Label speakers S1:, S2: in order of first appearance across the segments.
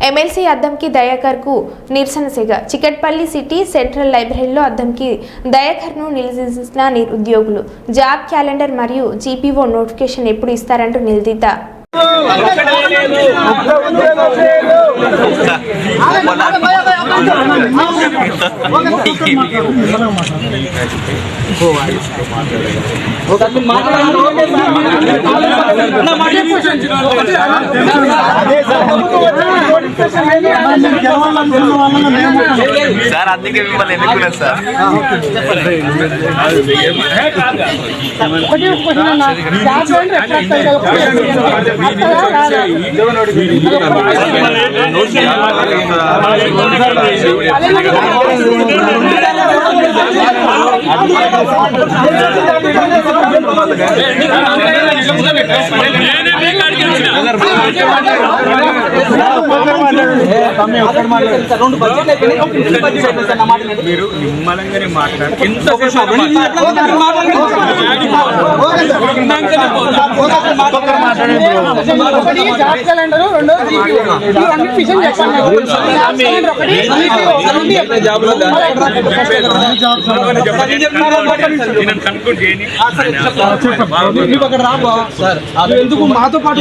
S1: MLC Addanki దయాకర్కు నిరసన సెగ. Chikatpalli city central లైబ్రరీలో అద్దంకి దయాకర్ను నిలదీసిన నిరుద్యోగులు. జాబ్ క్యాలెండర్ మరియు జీపీఓ నోటిఫికేషన్ ఎప్పుడు ఇస్తారంటూ నిలదీత.
S2: సార్ అందుకే మిమ్మల్ని ఎన్నుకున్నాను సార్.
S3: మీరు నిమ్మలంగానే మాట్లాడారు.
S4: ఎందుకు మాతో పాటు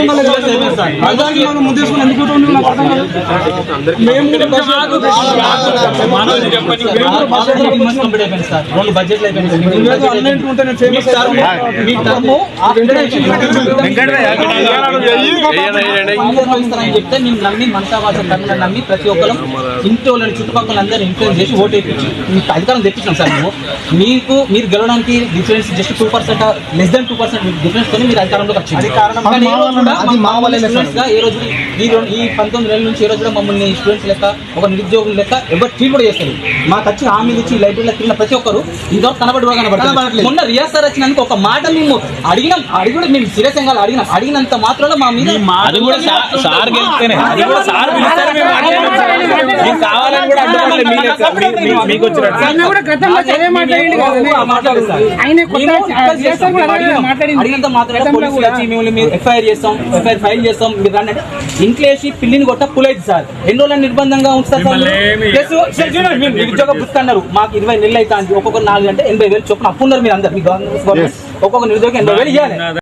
S5: చెప్తే నేను నమ్మి మనసావాసం నమ్మి ప్రతి ఒక్కరు ఇంటి వాళ్ళని చుట్టుపక్కల అందరూ ఇన్ఫ్లుయెన్స్ చేసి ఓటు వేయించి మీకు అధికారం తెప్పించాం సార్. మీరు గెలవడానికి difference just 2%, less than 2% difference తో మీరు అధికారంలోకి వచ్చింది. ఏ రోజు ఈ 19 నెలల నుంచి ఏ రోజు కూడా మమ్మల్ని స్టూడెంట్స్ లెక్క ఒక నిరుద్యోగుల లెక్క ఎవరు ట్రీట్ కూడా చేస్తారు. మాకు వచ్చి హామీలు ఇచ్చి లైబ్రరీలో తిరిగిన ప్రతి ఒక్కరు ఇంతవరకు కనబడి మొన్న రియాజ్ సార్ వచ్చినందుకు ఒక మాట మేము అడిగినాం. కూడా మేము సీరియస్ గా అడిగినంత మాత్రం మా మీద అడిగినంత మాత్రం ఎఫ్ఐఆర్ చేస్తాం, ఎఫ్ఐఆర్ ఫైల్ చేస్తాం. మీరు రండి ఇంట్లో వేసి పిల్లిని కొట్ట పులైదు సార్. ఎన్ని రోజులు నిర్బంధంగా ఉంచుతారు సార్. నిరుద్యోగ పుస్తకం అన్నారు. మాకు 20 నెలలు అయితే ఒక్కొక్క 4 అంటే 80,000 చొప్పున అప్పున్నారు. మీరు అందరు మీ గవర్నమెంట్ ఒక్కొక్క నిరుద్యోగం 80,000 ఇవ్వాలి.